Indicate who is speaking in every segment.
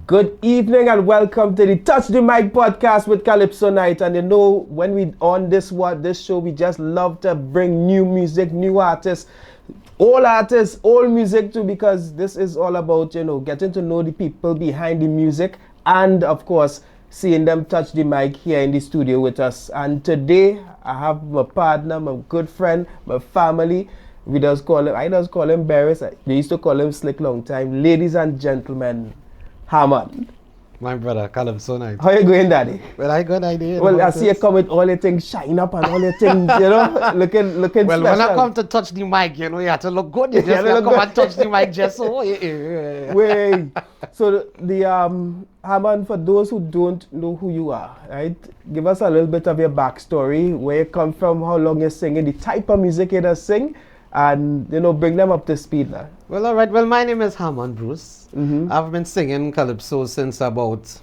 Speaker 1: Good evening and welcome to the Touch the Mic podcast with Calypso Nite. And you know, when we on this show, we just love to bring new music, new artists, old music too, because this is all about, getting to know the people behind the music and of course, seeing them touch the mic here in the studio with us. And today, I have my partner, my good friend, my family. I just call him Barris. They used to call him Slick long time. Ladies and gentlemen, Hammond.
Speaker 2: My brother, Calypso Nite.
Speaker 1: How you going, Daddy?
Speaker 2: Well, I good idea.
Speaker 1: Well, I see you come with all your things shine up and all your things, looking
Speaker 2: well,
Speaker 1: special.
Speaker 2: When I come to touch the mic, you have to look good. You just have to come and touch the mic just so.
Speaker 1: Wait. So the Hammond, for those who don't know who you are, right? Give us a little bit of your backstory, where you come from, how long you're singing, the type of music you sing, and bring them up to speed now.
Speaker 2: Well, all right. Well, my name is Hammond Bruce.
Speaker 1: Mm-hmm.
Speaker 2: I've been singing Calypso since about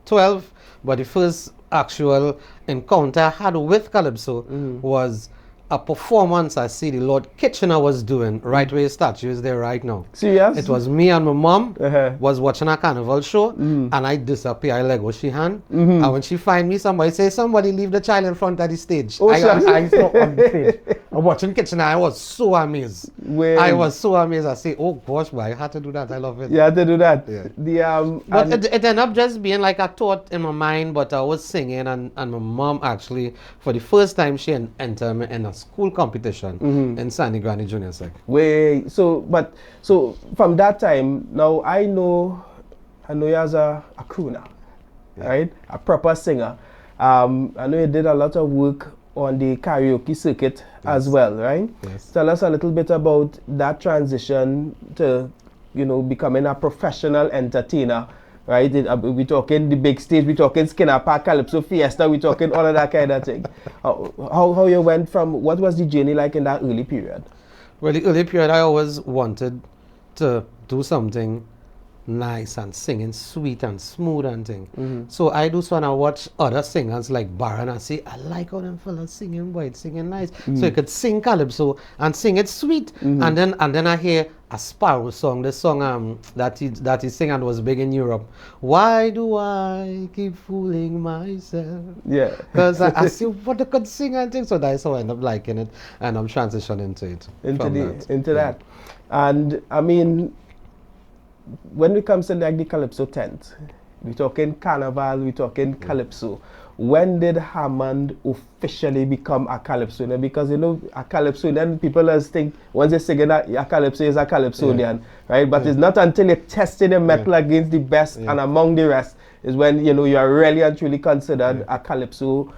Speaker 2: 12, but the first actual encounter I had with Calypso was a performance I see the Lord Kitchener was doing right where his statue is there right now.
Speaker 1: Serious?
Speaker 2: It was me and my mom was watching a carnival show and I disappear. I let go she hand. And when she find me, somebody leave the child in front of the stage.
Speaker 1: Oh,
Speaker 2: I saw on the stage. I'm watching Kitchener. I was so amazed. I was so amazed. I say, oh gosh, why I had to do that. I love it.
Speaker 1: You had to do that.
Speaker 2: Yeah. But it ended up just being like a thought in my mind, but I was singing and my mom actually, for the first time, she entered me in a school competition in Sandy Granny Junior Sec.
Speaker 1: Wait, so from that time, now I know you as a crooner, right? A proper singer. I know you did a lot of work on the karaoke circuit as well, right?
Speaker 2: Yes.
Speaker 1: Tell us a little bit about that transition to, becoming a professional entertainer, right? We're talking the big stage, we're talking Skinner Park, Calypso Fiesta, we're talking all of that kind of thing. How you went from, what was the journey like in that early period?
Speaker 2: Well, the early period, I always wanted to do something nice and singing sweet and smooth and thing. So I do so when I watch other singers like Baron, I say, I like how them fellas singing, boy, it's singing nice. So you could sing Calypso and sing it sweet. And then I hear a Sparrow song, the song that he sang and was big in Europe. Why do I keep fooling myself?
Speaker 1: Yeah.
Speaker 2: Because I see what I could sing and things. So that's how I end up liking it and I'm transitioning to it.
Speaker 1: Into that. And I mean, when it comes to like the Calypso tent, we're talking carnival, we're talking Calypso. When did Hammond officially become a Calypsonian? Because a Calypsonian, people just think once they're singing a Calypso is a Calypsonian, right? But it's not until you're testing the metal against the best and among the rest is when you are really and truly considered a Calypso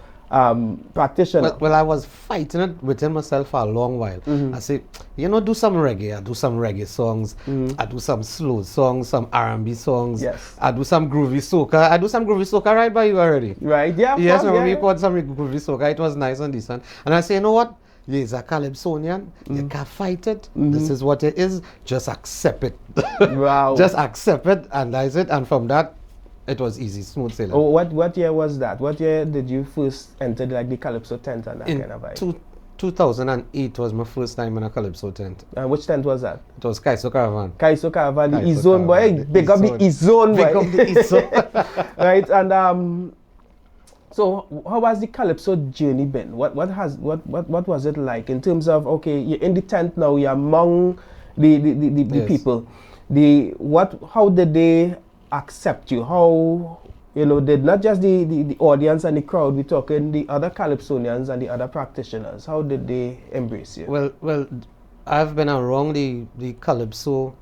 Speaker 1: practitioner.
Speaker 2: Well, I was fighting it within myself for a long while. I say, do some reggae. I do some reggae songs. I do some slow songs, some R&B songs.
Speaker 1: Yes.
Speaker 2: I do some groovy soca. I do some groovy soca right by you already.
Speaker 1: Right, yeah.
Speaker 2: Yes, when we put some groovy soca, it was nice and decent. And I say, you know what? He's a Calypsonian. You can't fight it. This is what it is. Just accept it.
Speaker 1: Wow.
Speaker 2: Just accept it and that's it. And from that, it was easy, smooth sailing.
Speaker 1: Oh, what year was that? What year did you first enter like the Calypso tent and that kind of vibe?
Speaker 2: 2008 was my first time in a Calypso tent.
Speaker 1: And which tent was that?
Speaker 2: It was Calypso Caravan.
Speaker 1: Calypso Caravan, the E-Zone boy. Big up the E-Zone boy.
Speaker 2: Big up the E-Zone.
Speaker 1: Right, and so how has the Calypso journey been? What was it like in terms of, okay, you're in the tent now, you're among the people. How did they accept you? How did not just the audience and the crowd, we're talking the other Calypsonians and the other practitioners, how did they embrace you?
Speaker 2: Well, I've been around the Calypso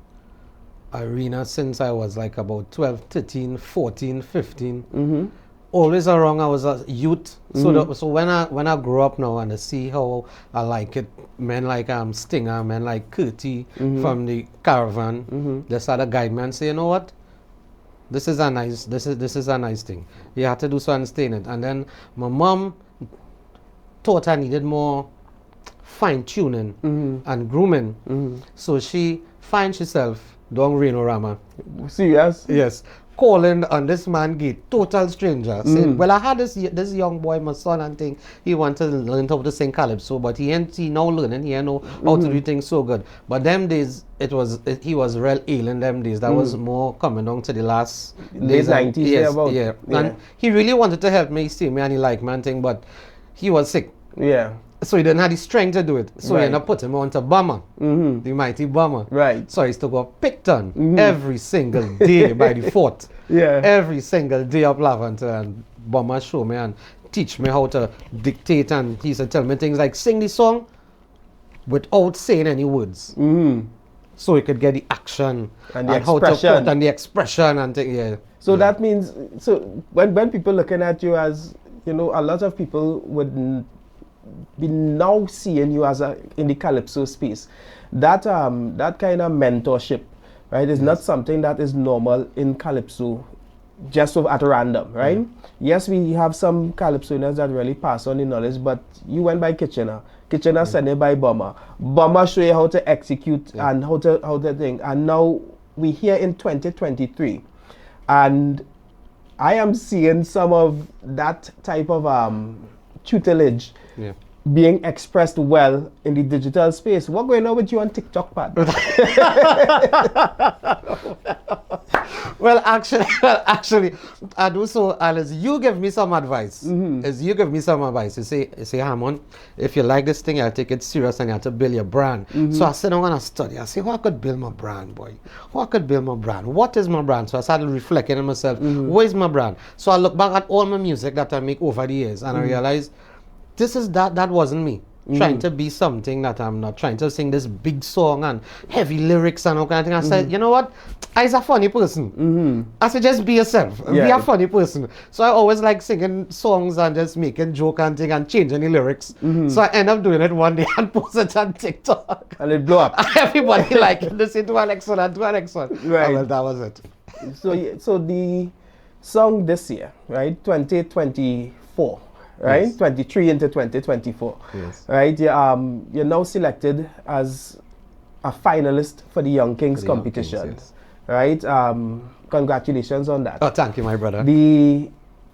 Speaker 2: arena since I was like about 12, 13, 14, 15. Always around, I was a youth. So when I grow up now and I see how I like it, men like Stinger, men like Curti from the Caravan, they started to guide me and say, you know what? This is a nice thing. You have to do so and stay in it. And then my mom thought I needed more fine tuning and grooming. So she finds herself down Reno Rama.
Speaker 1: Serious?
Speaker 2: Yes. calling on this man gate, total stranger, saying, well, I had this young boy, my son, and thing, he wanted to learn how to sing calypso, but he now learning, he know how to do things so good. But them days, he was real ill in them days. That was more coming down to the last
Speaker 1: late 90s.
Speaker 2: Yes, yeah. And he really wanted to help me, see me, and he liked me and thing, but he was sick.
Speaker 1: Yeah.
Speaker 2: So he didn't have the strength to do it. So he ended up putting me onto Bomber, the mighty Bomber.
Speaker 1: Right.
Speaker 2: So I used to go Picton every single day by the fort.
Speaker 1: Yeah.
Speaker 2: Every single day up Lavender, and Bomber show me and teach me how to dictate, and he used to tell me things like sing the song without saying any words. So he could get the action
Speaker 1: and the
Speaker 2: how to
Speaker 1: expression.
Speaker 2: put and the expression and thing, yeah.
Speaker 1: So that means, so when people looking at you as, a lot of people would be now seeing you as in the calypso space. That kind of mentorship, right, is not something that is normal in calypso, just at random, right? Yes, we have some calypsonians that really pass on the knowledge, but you went by Kitchener sent it by Bomber show you how to execute and how to think, and now we here in 2023, and I am seeing some of that type of tutelage being expressed well in the digital space. What's going on with you on TikTok, Pat? Well,
Speaker 2: actually, I do so, Alice. You give me some advice. You give me some advice. You say, Hammond, if you like this thing, I'll take it serious and you have to build your brand. So I said, I'm going to study. I say, how I could build my brand, boy? How I could build my brand? What is my brand? So I started reflecting on myself. What is my brand? So I look back at all my music that I make over the years, and I realized that wasn't me. Trying to be something that I'm not, trying to sing this big song and heavy lyrics and all kind of thing. I said, you know what? I's a funny person. I said, just be yourself. Be a funny person. So I always like singing songs and just making joke and thing and changing the lyrics. So I end up doing it one day and post it on TikTok.
Speaker 1: And it blew up.
Speaker 2: Everybody like listen to an excellent and to an excellent.
Speaker 1: Right.
Speaker 2: Well, that was it.
Speaker 1: So the song this year, right? 2024. Right, yes. 23 into 2024.
Speaker 2: Yes.
Speaker 1: Right, you're now selected as a finalist for the Young Kings competition.
Speaker 2: Young Kings, yes.
Speaker 1: Right, congratulations on that.
Speaker 2: Oh, thank you, my brother.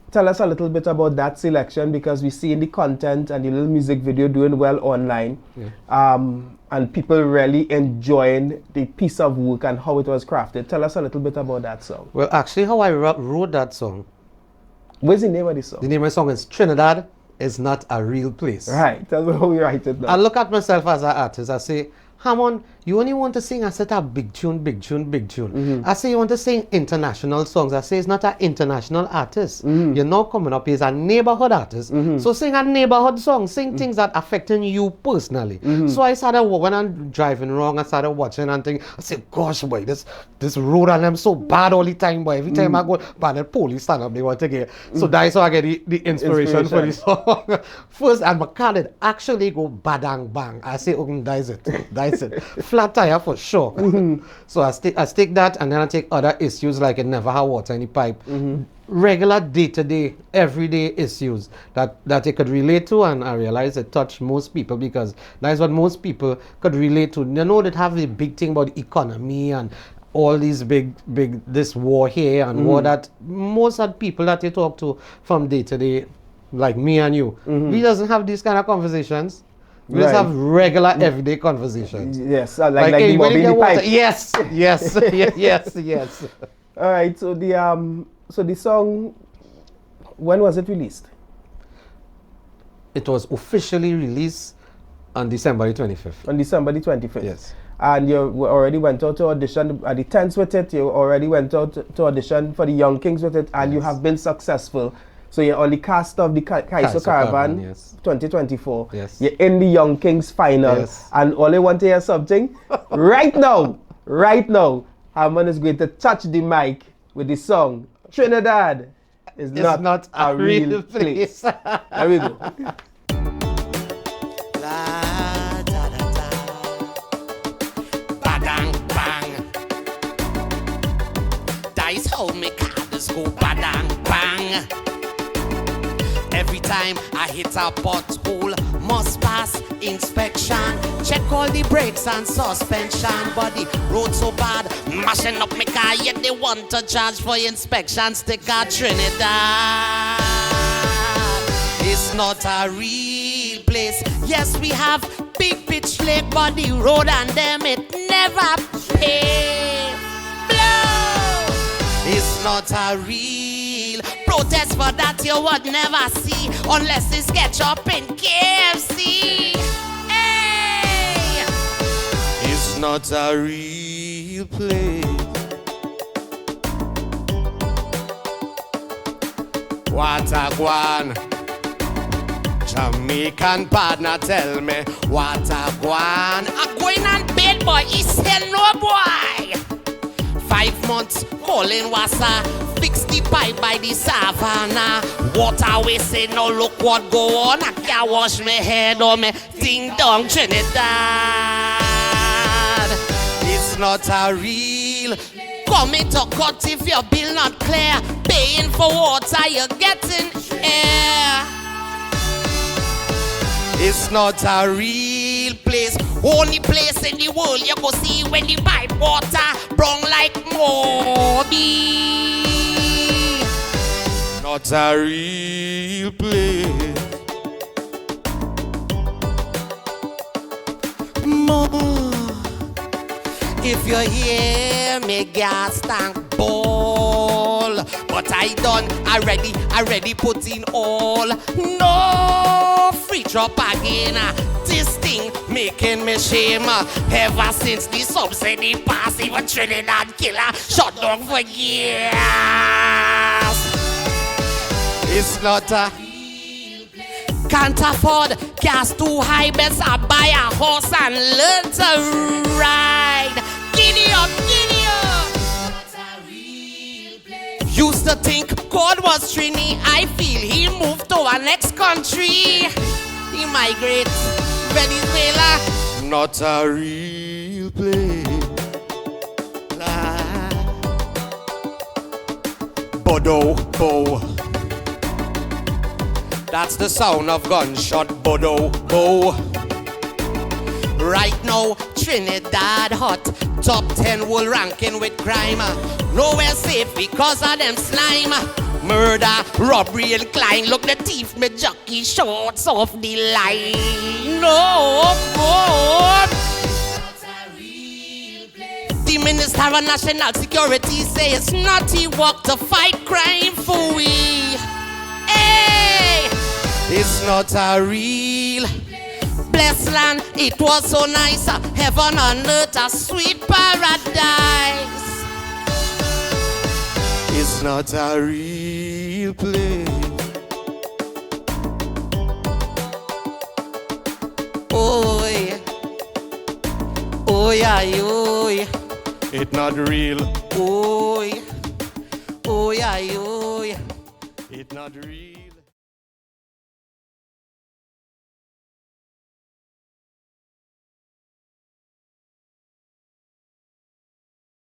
Speaker 1: Tell us a little bit about that selection, because we see in the content and the little music video doing well online, and people really enjoying the piece of work and how it was crafted. Tell us a little bit about that song.
Speaker 2: Well, actually, how I wrote that song.
Speaker 1: What's the name of the song?
Speaker 2: The name of the song is Trinidad is Not a Real Place.
Speaker 1: Right. Tell me how you write it now.
Speaker 2: I look at myself as an artist. I say, Hammond, you only want to sing, I said, a big tune, big tune, big tune. I say, you want to sing international songs. I say, it's not an international artist. You're not coming up here as a neighborhood artist. So sing a neighborhood song. Sing things that affecting you personally. So I started, when I'm driving wrong, I started watching and thinking, I said, gosh, boy, this road and I'm so bad all the time, boy. Every time I go, but the police stand up, they want to get. So that's how I get the inspiration for the song. First, and my car did actually go badang bang. I say, oh, that's it. That's it. Flat tire for sure. So I take that, and then I take other issues like it never had water in the pipe. Regular day-to-day, everyday issues that they could relate to, and I realized it touched most people, because that is what most people could relate to. You know, that have the big thing about the economy and all these big this war here and war that. Most of the people that you talk to from day to day, like me and you, we doesn't have these kind of conversations. We just have regular everyday conversations.
Speaker 1: Yes, like hey, the mobbing the pipe.
Speaker 2: Yes.
Speaker 1: All right. So the song, when was it released?
Speaker 2: It was officially released on December 25th.
Speaker 1: On December 25th.
Speaker 2: Yes.
Speaker 1: And you already went out to audition at the 10th with it. You already went out to audition for the Young Kings with it, and you have been successful. So you're on the cast of the Calypso Caravan 2024.
Speaker 2: Yes.
Speaker 1: You're in the Young Kings final.
Speaker 2: Yes.
Speaker 1: And all I want to hear something right now, Hammond is going to touch the mic with the song Trinidad is not a real place. There we go.
Speaker 3: Badang bang. That is how me cars go badang bang. Every time I hit a pothole, must pass inspection. Check check all the brakes and suspension, but the road so bad, mashing up my car, yet they want to charge for inspection. Sticker Trinidad. It's not a real place. Yes, we have big pitch lake, but the road and them it never paved. Blow! It's not a real protest for that you would never see unless it's ketchup in KFC. Hey! It's not a real place. What a guan. Jamaican partner tell me what a guan. A going and bed boy, he said no boy. 5 months calling wassa, fix the pipe by the savannah. Water we say no look what go on. I can't wash my head or me ding dong Trinidad. It's not a real. Coming to cut if your bill not clear. Paying for water, you're getting air. It's not a real place. Only place in the world you go see when you buy water brown like Moby. Not a real place. If you hear me gas tank ball, but I done already put in all. No free drop again. This thing making me shame. Ever since the subsidy pass, even Trinidad killer shut down for years. It's not a can't afford gas too high, best I buy a horse and learn to ride. Giddy up, giddy up. Used to think God was Trini. I feel he moved to our next country. He migrates Venezuela. Not a real place. Bodo, bo. That's the sound of gunshot, bodo, bo. Right now, Trinidad hot, top 10 world ranking with crime. Nowhere safe because of them slime. Murder, robbery and crime. Look the thief, me jockey shorts off the line. No, boy. The Minister of National Security says it's not he work to fight crime for we. Hey! It's not a real blessed land. It was so nice. Heaven on earth, a sweet paradise. It's not a real place. Oh yeah. Oh yeah, oh yeah. It's not real. Oh yeah. Oh yeah, oh yeah. It's not real.